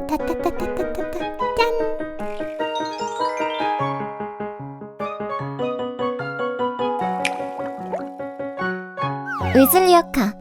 타타타타타타타 짠! 위즐리어카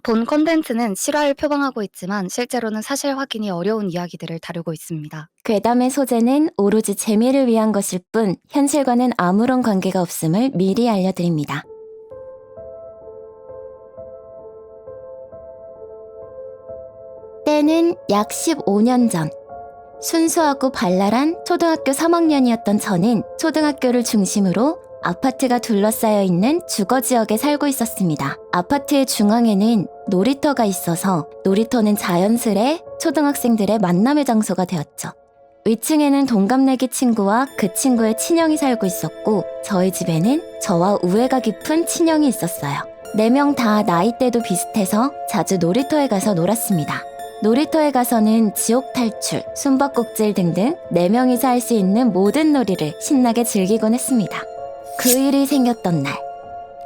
본 콘텐츠는 실화를 표방하고 있지만 실제로는 사실 확인이 어려운 이야기들을 다루고 있습니다. 괴담의 소재는 오로지 재미를 위한 것일 뿐 현실과는 아무런 관계가 없음을 미리 알려드립니다. 때는 약 15년 전. 순수하고 발랄한 초등학교 3학년이었던 저는 초등학교를 중심으로 아파트가 둘러싸여 있는 주거지역에 살고 있었습니다. 아파트의 중앙에는 놀이터가 있어서 놀이터는 자연스레 초등학생들의 만남의 장소가 되었죠. 위층에는 동갑내기 친구와 그 친구의 친형이 살고 있었고 저희 집에는 저와 우애가 깊은 친형이 있었어요. 4명 다 나이대도 비슷해서 자주 놀이터에 가서 놀았습니다. 놀이터에 가서는 지옥 탈출, 숨바꼭질 등등 4명이서 할 수 있는 모든 놀이를 신나게 즐기곤 했습니다. 그 일이 생겼던 날,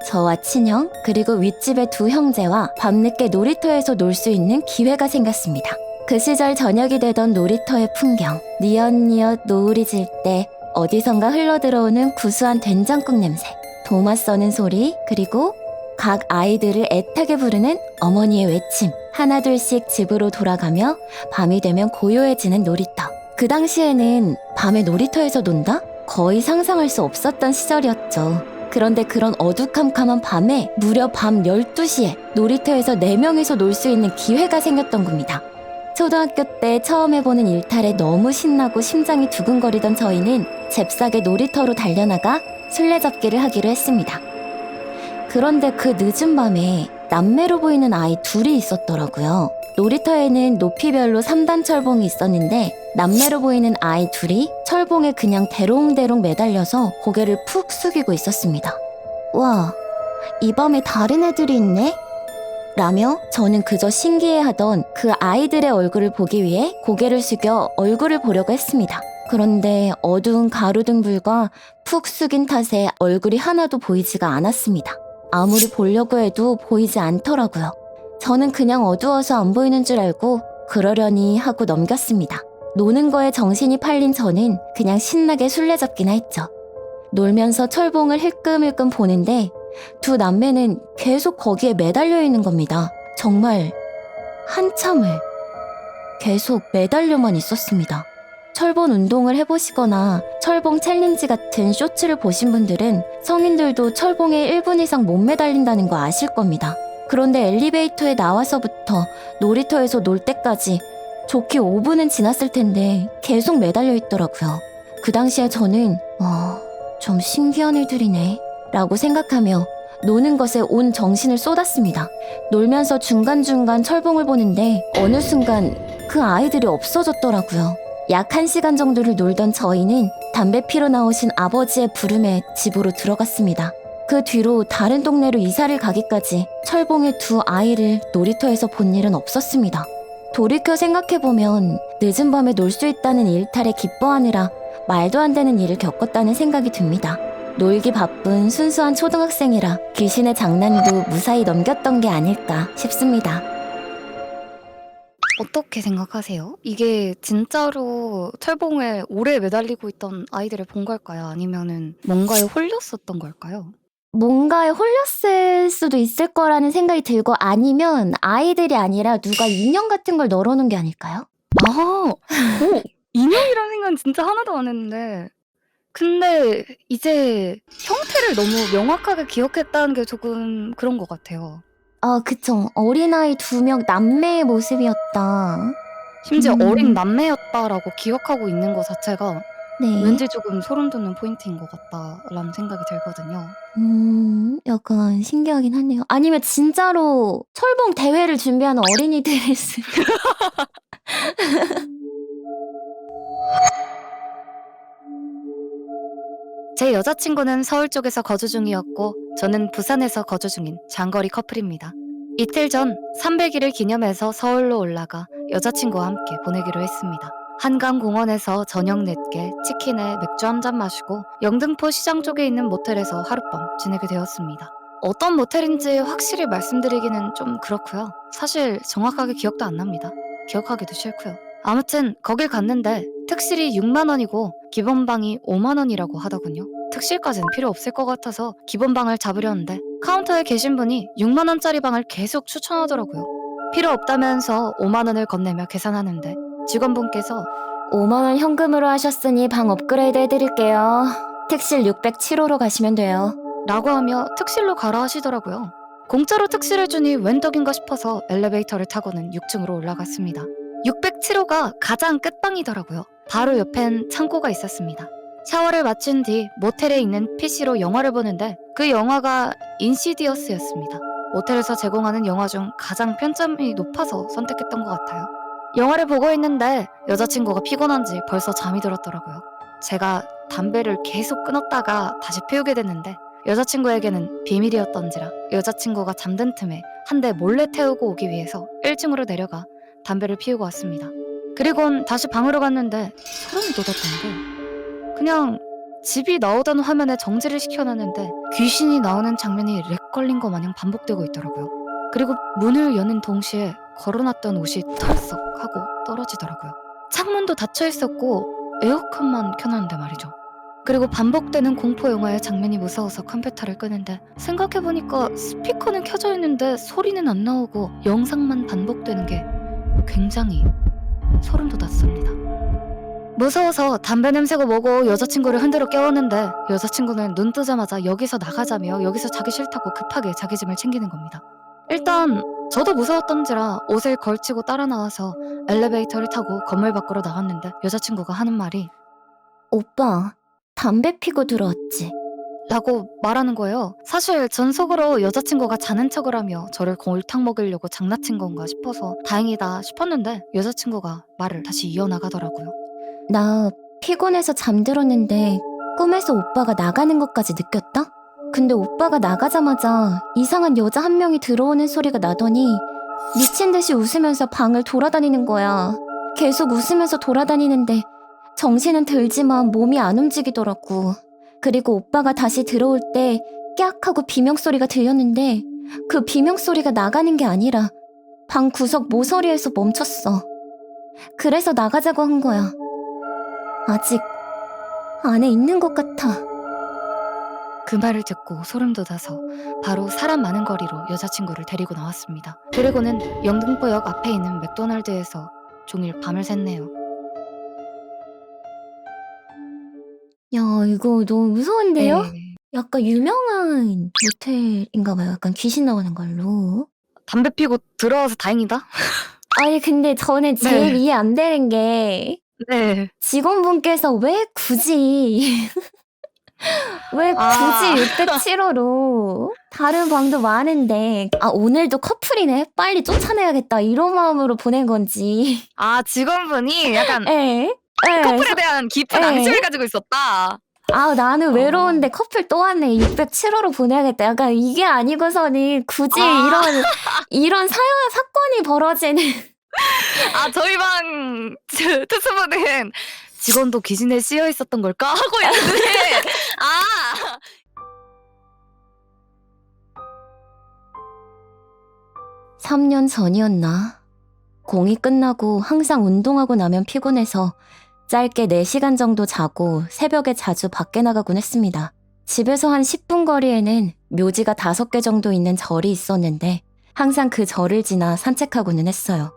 저와 친형 그리고 윗집의 2 형제와 밤늦게 놀이터에서 놀 수 있는 기회가 생겼습니다. 그 시절 저녁이 되던 놀이터의 풍경, 니엇니엇 노을이 질 때 어디선가 흘러들어오는 구수한 된장국 냄새, 도마 써는 소리, 그리고 각 아이들을 애타게 부르는 어머니의 외침, 하나둘씩 집으로 돌아가며 밤이 되면 고요해지는 놀이터. 그 당시에는 밤에 놀이터에서 논다? 거의 상상할 수 없었던 시절이었죠. 그런데 그런 어두컴컴한 밤에 무려 밤 12시에 놀이터에서 4명이서 놀 수 있는 기회가 생겼던 겁니다. 초등학교 때 처음 해보는 일탈에 너무 신나고 심장이 두근거리던 저희는 잽싸게 놀이터로 달려나가 술래잡기를 하기로 했습니다. 그런데 그 늦은 밤에 남매로 보이는 아이 2이 있었더라고요. 놀이터에는 높이별로 3단 철봉이 있었는데 남매로 보이는 아이 2이 철봉에 그냥 대롱대롱 매달려서 고개를 푹 숙이고 있었습니다. 와, 이 밤에 다른 애들이 있네? 라며 저는 그저 신기해하던 그 아이들의 얼굴을 보기 위해 고개를 숙여 얼굴을 보려고 했습니다. 그런데 어두운 가로등 불과 푹 숙인 탓에 얼굴이 하나도 보이지가 않았습니다. 아무리 보려고 해도 보이지 않더라고요. 저는 그냥 어두워서 안 보이는 줄 알고 그러려니 하고 넘겼습니다. 노는 거에 정신이 팔린 저는 그냥 신나게 술래잡기나 했죠. 놀면서 철봉을 힐끔힐끔 보는데 2 남매는 계속 거기에 매달려 있는 겁니다. 정말 한참을 계속 매달려만 있었습니다. 철봉 운동을 해보시거나 철봉 챌린지 같은 쇼츠를 보신 분들은 성인들도 철봉에 1분 이상 못 매달린다는 거 아실 겁니다. 그런데 엘리베이터에 나와서부터 놀이터에서 놀 때까지 좋게 5분은 지났을 텐데 계속 매달려 있더라고요. 그 당시에 저는 좀 신기한 애들이네 라고 생각하며 노는 것에 온 정신을 쏟았습니다. 놀면서 중간중간 철봉을 보는데 어느 순간 그 아이들이 없어졌더라고요. 약 1시간 정도를 놀던 저희는 담배 피러 나오신 아버지의 부름에 집으로 들어갔습니다. 그 뒤로 다른 동네로 이사를 가기까지 철봉의 2 아이를 놀이터에서 본 일은 없었습니다. 돌이켜 생각해보면 늦은 밤에 놀 수 있다는 일탈에 기뻐하느라 말도 안 되는 일을 겪었다는 생각이 듭니다. 놀기 바쁜 순수한 초등학생이라 귀신의 장난도 무사히 넘겼던 게 아닐까 싶습니다. 어떻게 생각하세요? 이게 진짜로 철봉에 오래 매달리고 있던 아이들을 본 걸까요? 아니면은 뭔가에 홀렸었던 걸까요? 뭔가에 홀렸을 수도 있을 거라는 생각이 들고 아니면 아이들이 아니라 누가 인형 같은 걸 널어놓은 게 아닐까요? 오! 인형이란 생각은 진짜 하나도 안 했는데 근데 이제 형태를 너무 명확하게 기억했다는 게 조금 그런 것 같아요. 그쵸. 어린아이 2명 남매의 모습이었다. 심지어 어린 남매였다라고 기억하고 있는 것 자체가 네. 왠지 조금 소름 돋는 포인트인 것 같다라는 생각이 들거든요. 약간 신기하긴 하네요. 아니면 진짜로 철봉 대회를 준비하는 어린이들일 수. 제 여자친구는 서울 쪽에서 거주 중이었고 저는 부산에서 거주 중인 장거리 커플입니다. 이틀 전 300일을 기념해서 서울로 올라가 여자친구와 함께 보내기로 했습니다. 한강공원에서 저녁 늦게 치킨에 맥주 한 잔 마시고 영등포 시장 쪽에 있는 모텔에서 하룻밤 지내게 되었습니다. 어떤 모텔인지 확실히 말씀드리기는 좀 그렇고요. 사실 정확하게 기억도 안 납니다. 기억하기도 싫고요. 아무튼 거길 갔는데 특실이 6만 원이고 기본방이 5만 원이라고 하더군요. 특실까지는 필요 없을 것 같아서 기본방을 잡으려는데 카운터에 계신 분이 6만 원짜리 방을 계속 추천하더라고요. 필요 없다면서 5만 원을 건네며 계산하는데 직원분께서 5만 원 현금으로 하셨으니 방 업그레이드 해드릴게요. 특실 607호로 가시면 돼요. 라고 하며 특실로 가라 하시더라고요. 공짜로 특실을 주니 웬 덕인가 싶어서 엘리베이터를 타고는 6층으로 올라갔습니다. 607호가 가장 끝방이더라고요. 바로 옆엔 창고가 있었습니다. 샤워를 마친 뒤 모텔에 있는 PC로 영화를 보는데 그 영화가 인시디어스였습니다. 모텔에서 제공하는 영화 중 가장 편점이 높아서 선택했던 것 같아요. 영화를 보고 있는데 여자친구가 피곤한지 벌써 잠이 들었더라고요. 제가 담배를 계속 끊었다가 다시 피우게 됐는데 여자친구에게는 비밀이었던지라 여자친구가 잠든 틈에 한 대 몰래 태우고 오기 위해서 1층으로 내려가 담배를 피우고 왔습니다. 그리곤 다시 방으로 갔는데 소름이 돋았던 게 그냥 집이 나오던 화면에 정지를 시켜놨는데 귀신이 나오는 장면이 렉 걸린 거 마냥 반복되고 있더라고요. 그리고 문을 여는 동시에 걸어놨던 옷이 털썩 하고 떨어지더라고요. 창문도 닫혀 있었고 에어컨만 켜놨는데 말이죠. 그리고 반복되는 공포 영화의 장면이 무서워서 컴퓨터를 끄는데 생각해보니까 스피커는 켜져 있는데 소리는 안 나오고 영상만 반복되는 게 굉장히 소름 돋았습니다. 무서워서 담배 냄새고 뭐고 여자친구를 흔들어 깨웠는데 여자친구는 눈 뜨자마자 여기서 나가자며 여기서 자기 싫다고 급하게 자기 짐을 챙기는 겁니다. 일단 저도 무서웠던지라 옷을 걸치고 따라 나와서 엘리베이터를 타고 건물 밖으로 나왔는데 여자친구가 하는 말이 오빠, 담배 피고 들어왔지? 라고 말하는 거예요. 사실 전 속으로 여자친구가 자는 척을 하며 저를 골탕 먹이려고 장난친 건가 싶어서 다행이다 싶었는데 여자친구가 말을 다시 이어나가더라고요. 나 피곤해서 잠들었는데 꿈에서 오빠가 나가는 것까지 느꼈다? 근데 오빠가 나가자마자 이상한 여자 한 명이 들어오는 소리가 나더니 미친 듯이 웃으면서 방을 돌아다니는 거야. 계속 웃으면서 돌아다니는데 정신은 들지만 몸이 안 움직이더라고. 그리고 오빠가 다시 들어올 때 깍 하고 비명소리가 들렸는데 그 비명소리가 나가는 게 아니라 방 구석 모서리에서 멈췄어. 그래서 나가자고 한 거야. 아직 안에 있는 것 같아. 그 말을 듣고 소름 돋아서 바로 사람 많은 거리로 여자친구를 데리고 나왔습니다. 그리고는 영등포역 앞에 있는 맥도날드에서 종일 밤을 샜네요. 야, 이거 너무 무서운데요? 네. 약간 유명한 모텔인가 봐요. 약간 귀신 나오는 걸로. 담배 피고 들어와서 다행이다? 아니, 근데 저는 제일 네. 이해 안 되는 게 네. 직원분께서 왜 굳이 왜 굳이 607호로 다른 방도 많은데 오늘도 커플이네? 빨리 쫓아내야겠다 이런 마음으로 보낸 건지. 아, 직원분이 약간 에? 커플에 대한 깊은 에. 앙심을 가지고 있었다. 나는 외로운데 커플 또 왔네. 607호로 보내야겠다. 약간 이게 아니고서는 굳이 이런 사건이 벌어지는. 저희 방 특수부는 직원도 귀신에 씌여 있었던 걸까 하고 있는데 3년 전이었나? 공이 끝나고 항상 운동하고 나면 피곤해서 짧게 4시간 정도 자고 새벽에 자주 밖에 나가곤 했습니다. 집에서 한 10분 거리에는 묘지가 5개 정도 있는 절이 있었는데 항상 그 절을 지나 산책하고는 했어요.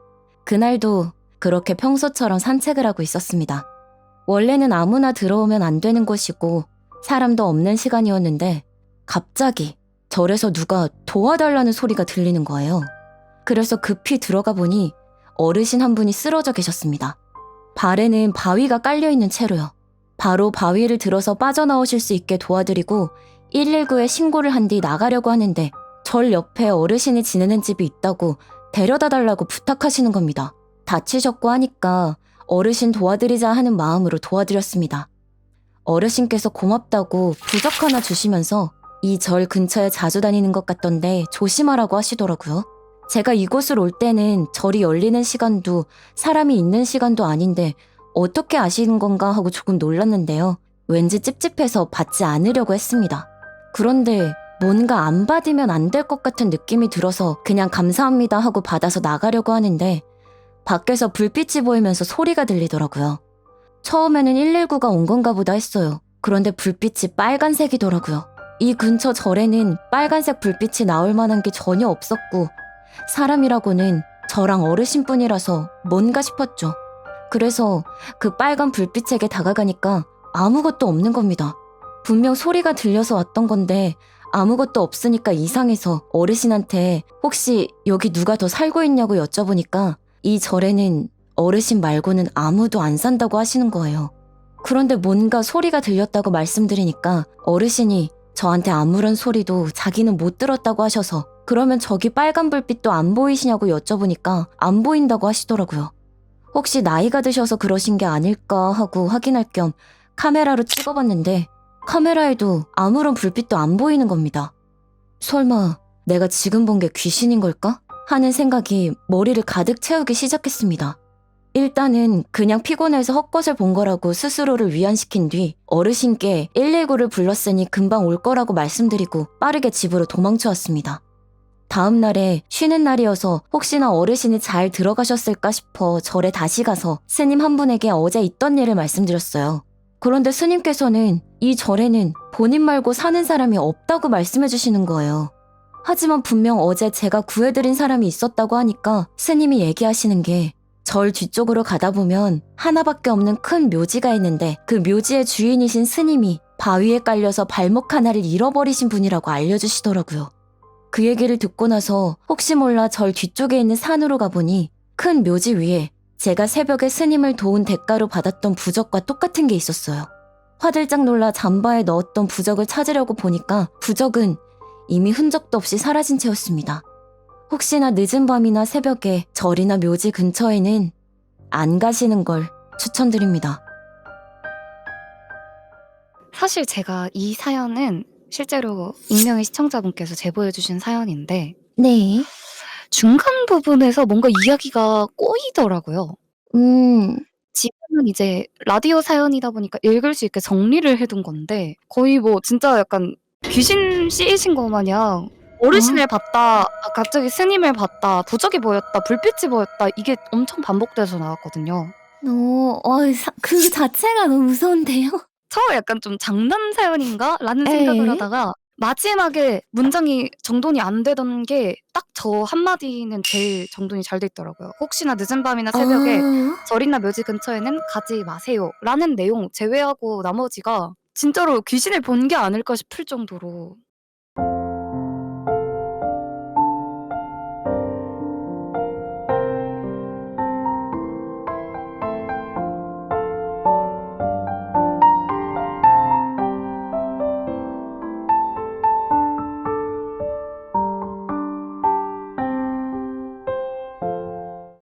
그날도 그렇게 평소처럼 산책을 하고 있었습니다. 원래는 아무나 들어오면 안 되는 곳이고 사람도 없는 시간이었는데 갑자기 절에서 누가 도와달라는 소리가 들리는 거예요. 그래서 급히 들어가 보니 어르신 한 분이 쓰러져 계셨습니다. 발에는 바위가 깔려있는 채로요. 바로 바위를 들어서 빠져나오실 수 있게 도와드리고 119에 신고를 한 뒤 나가려고 하는데 절 옆에 어르신이 지내는 집이 있다고 데려다 달라고 부탁하시는 겁니다. 다치셨고 하니까 어르신 도와드리자 하는 마음으로 도와드렸습니다. 어르신께서 고맙다고 부적 하나 주시면서 이 절 근처에 자주 다니는 것 같던데 조심하라고 하시더라고요. 제가 이곳을 올 때는 절이 열리는 시간도 사람이 있는 시간도 아닌데 어떻게 아시는 건가 하고 조금 놀랐는데요. 왠지 찝찝해서 받지 않으려고 했습니다. 그런데 뭔가 안 받으면 안 될 것 같은 느낌이 들어서 그냥 감사합니다 하고 받아서 나가려고 하는데 밖에서 불빛이 보이면서 소리가 들리더라고요. 처음에는 119가 온 건가 보다 했어요. 그런데 불빛이 빨간색이더라고요. 이 근처 절에는 빨간색 불빛이 나올 만한 게 전혀 없었고 사람이라고는 저랑 어르신뿐이라서 뭔가 싶었죠. 그래서 그 빨간 불빛에게 다가가니까 아무것도 없는 겁니다. 분명 소리가 들려서 왔던 건데 아무것도 없으니까 이상해서 어르신한테 혹시 여기 누가 더 살고 있냐고 여쭤보니까 이 절에는 어르신 말고는 아무도 안 산다고 하시는 거예요. 그런데 뭔가 소리가 들렸다고 말씀드리니까 어르신이 저한테 아무런 소리도 자기는 못 들었다고 하셔서 그러면 저기 빨간 불빛도 안 보이시냐고 여쭤보니까 안 보인다고 하시더라고요. 혹시 나이가 드셔서 그러신 게 아닐까 하고 확인할 겸 카메라로 찍어봤는데 카메라에도 아무런 불빛도 안 보이는 겁니다. 설마 내가 지금 본 게 귀신인 걸까? 하는 생각이 머리를 가득 채우기 시작했습니다. 일단은 그냥 피곤해서 헛것을 본 거라고 스스로를 위안시킨 뒤 어르신께 119를 불렀으니 금방 올 거라고 말씀드리고 빠르게 집으로 도망쳐 왔습니다. 다음 날에 쉬는 날이어서 혹시나 어르신이 잘 들어가셨을까 싶어 절에 다시 가서 스님 한 분에게 어제 있던 일을 말씀드렸어요. 그런데 스님께서는 이 절에는 본인 말고 사는 사람이 없다고 말씀해 주시는 거예요. 하지만 분명 어제 제가 구해드린 사람이 있었다고 하니까 스님이 얘기하시는 게 절 뒤쪽으로 가다 보면 하나밖에 없는 큰 묘지가 있는데 그 묘지의 주인이신 스님이 바위에 깔려서 발목 하나를 잃어버리신 분이라고 알려주시더라고요. 그 얘기를 듣고 나서 혹시 몰라 절 뒤쪽에 있는 산으로 가보니 큰 묘지 위에 제가 새벽에 스님을 도운 대가로 받았던 부적과 똑같은 게 있었어요. 화들짝 놀라 잠바에 넣었던 부적을 찾으려고 보니까 부적은 이미 흔적도 없이 사라진 채였습니다. 혹시나 늦은 밤이나 새벽에 절이나 묘지 근처에는 안 가시는 걸 추천드립니다. 사실 제가 이 사연은 실제로 익명의 시청자분께서 제보해주신 사연인데 네. 중간 부분에서 뭔가 이야기가 꼬이더라고요. 지금은 이제 라디오 사연이다 보니까 읽을 수 있게 정리를 해둔 건데 거의 뭐 진짜 약간 귀신 씌이신 거 마냥 어르신을 봤다, 갑자기 스님을 봤다, 부적이 보였다, 불빛이 보였다 이게 엄청 반복돼서 나왔거든요. 그 자체가 너무 무서운데요? 처음에 약간 좀 장난 사연인가? 라는 생각을 에이. 하다가 마지막에 문장이 정돈이 안 되던 게 딱 저 한마디는 제일 정돈이 잘 돼 있더라고요. 혹시나 늦은 밤이나 새벽에 절이나 묘지 근처에는 가지 마세요. 라는 내용 제외하고 나머지가 진짜로 귀신을 본 게 아닐까 싶을 정도로